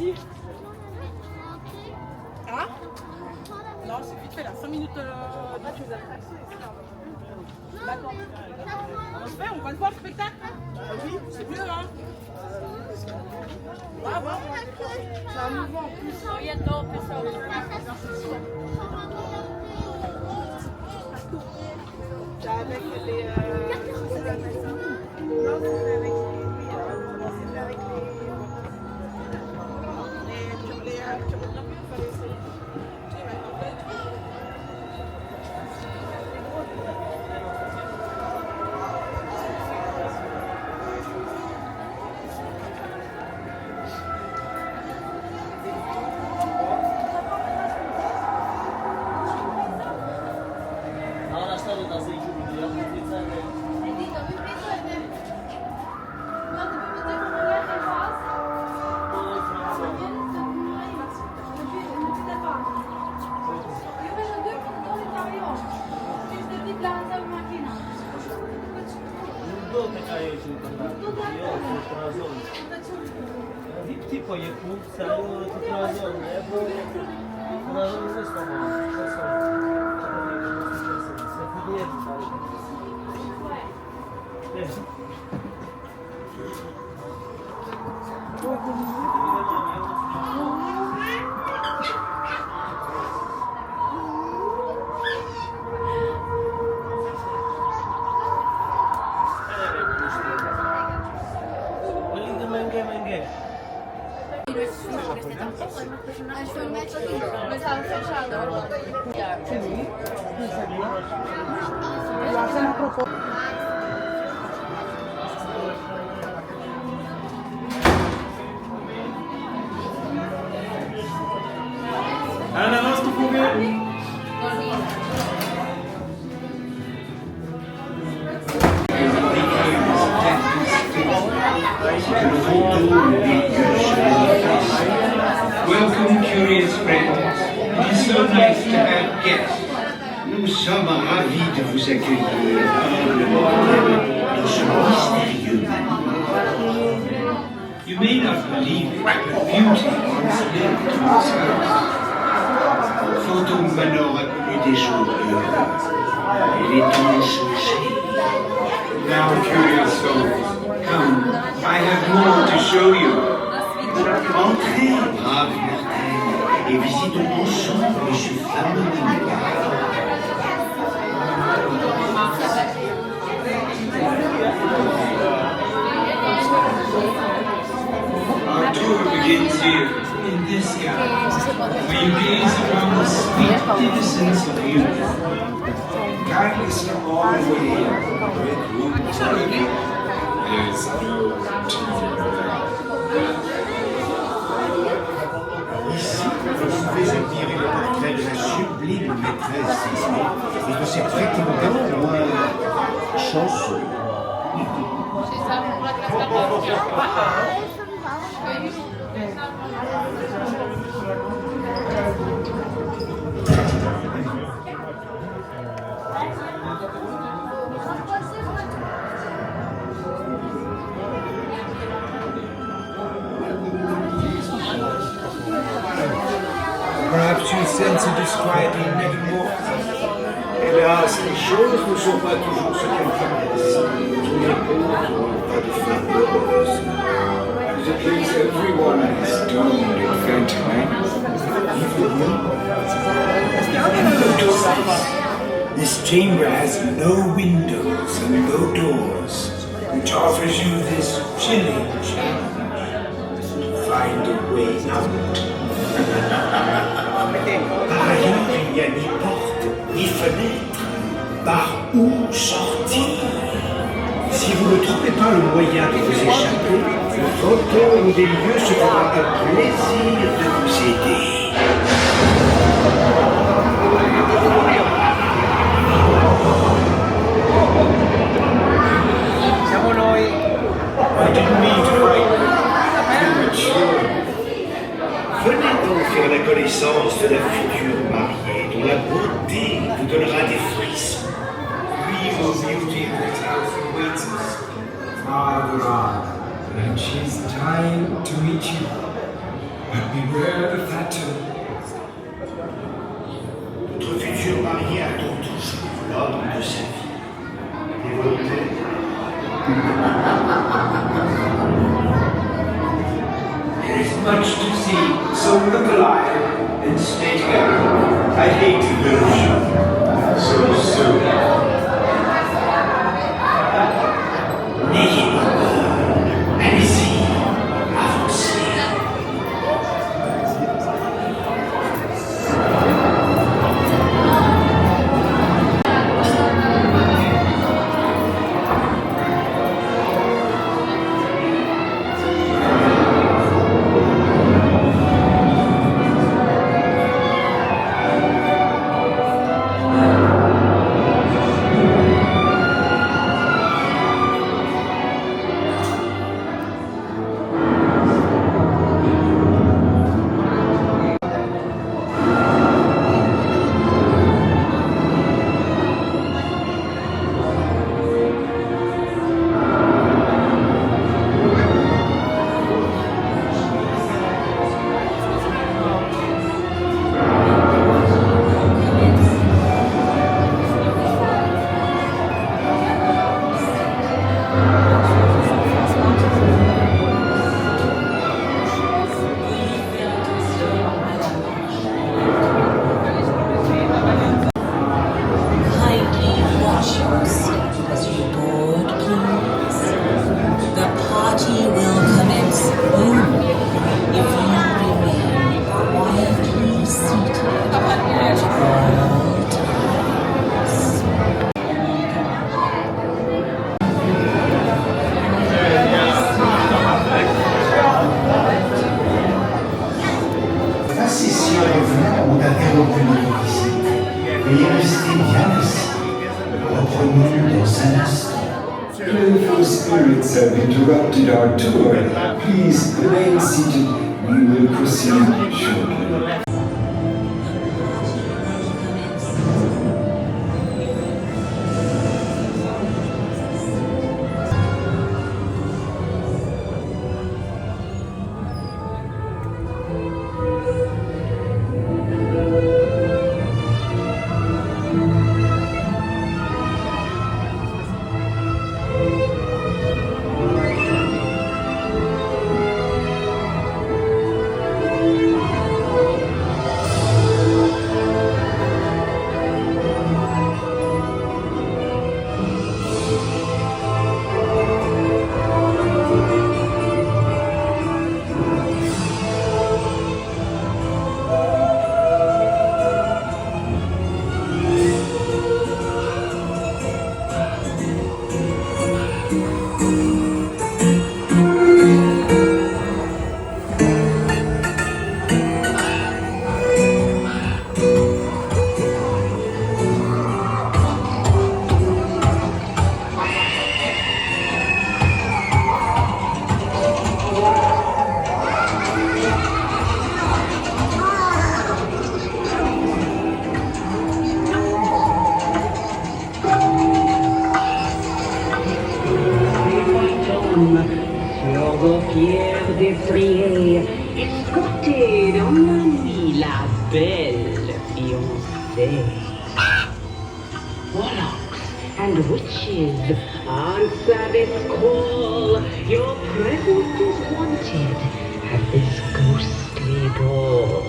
ici. Ah non, c'est vite fait là, 5 minutes d'études. D'accord. On va te voir le spectacle. Oui, c'est mieux hein. Ah bon. C'est un mouvement en plus. C'est avec les... Non, c'est avec les... Tipo je klub cały wyprowadzony, bo wrażenie ze sobą. Ananas tu comer. Welcome, curious friends. It is so nice to have guests. Nous sommes ravis de vous accueillir dans ce mystérieux manoir. You may not believe what beauty once lived to its house. Phantom Manor a connu des jours heureux, et les temps changés. Now, curious souls, come, I have more to show you. Entrez, braves mortels, et visitons ensemble ce fameux manoir. Our tour begins here, in this gallery, where you gaze upon the sweet innocence of youth. Guide us all the way with room to live. There's no Ici, vous pouvez admirer le portrait de la sublime maîtresse Disney et de ses prétendants moins chanceux. Perhaps you sense a disquieting metamorphosis. Hélas, les choses ne sont pas toujours ce qu'elles paraissent. Tous les contes n'ont pas de fin heureuse. The place everyone is doomed in Phantom Manor. This chamber has no windows and no doors, which offers you this chilling challenge to find a way out. Par ailleurs, il n'y a ni porte, ni fenêtre, par où sortir. Si vous ne trouvez pas le moyen de vous échapper, le fantôme des lieux se fera un plaisir de vous aider. Siamo noi. I didn't mean to frighten you. Venez donc faire la connaissance de la future mariée dont la beauté vous donnera des frissons. Real beauty of the house awaits us. Farther on, and she's time to meet you. But beware the Phantom. Notre futur marié attend toujours l'homme de sa vie. Des volontés. There is much to see, so look alive and stay together. I hate to lose you so soon. N'ayez pas peur. Allez-y, avancez. Playful spirits have interrupted our tour. Please remain seated. We will proceed shortly. Sur vos pierres défrayées, escortez dans la nuit la belle fiancée. Warlocks and witches, answer this call. Your presence is wanted at this ghostly ball.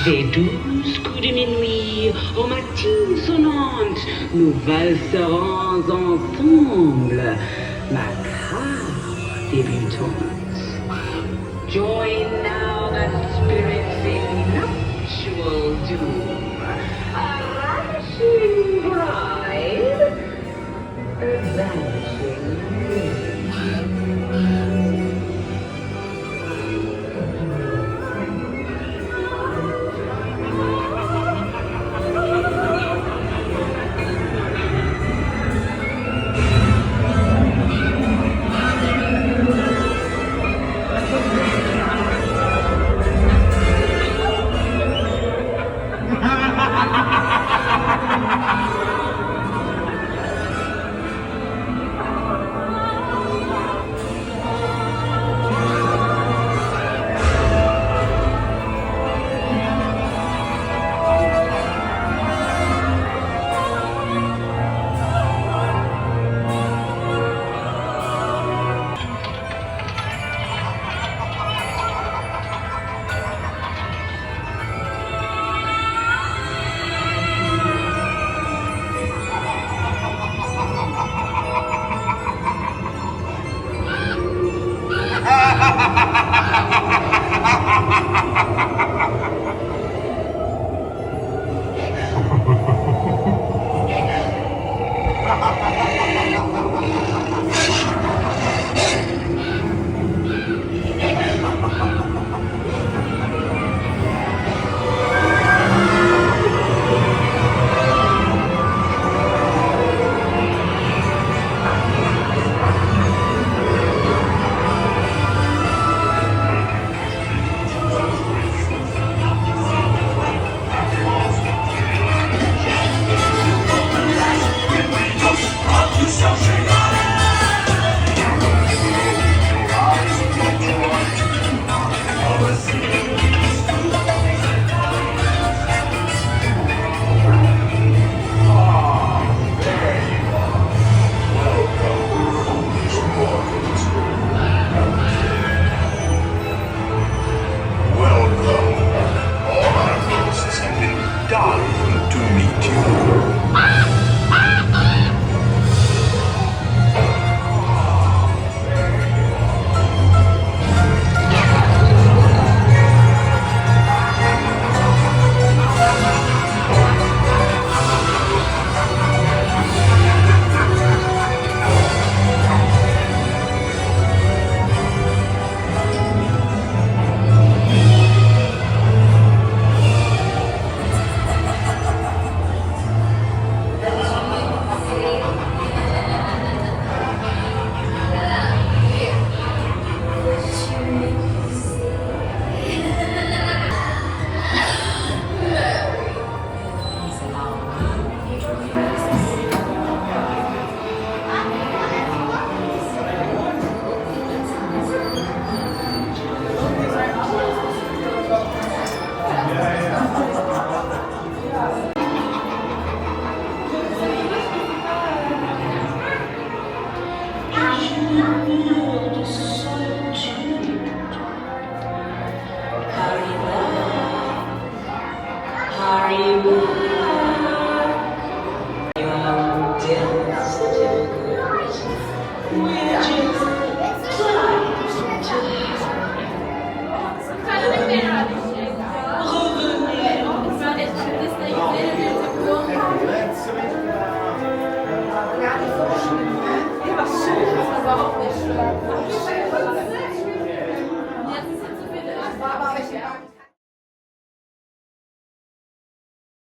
Des 12 coups de minuit aux matines sonnantes, nous valserons ensemble, macabre débutante. Join now the spirits in nuptial doom, a ravishing bride, a vanishing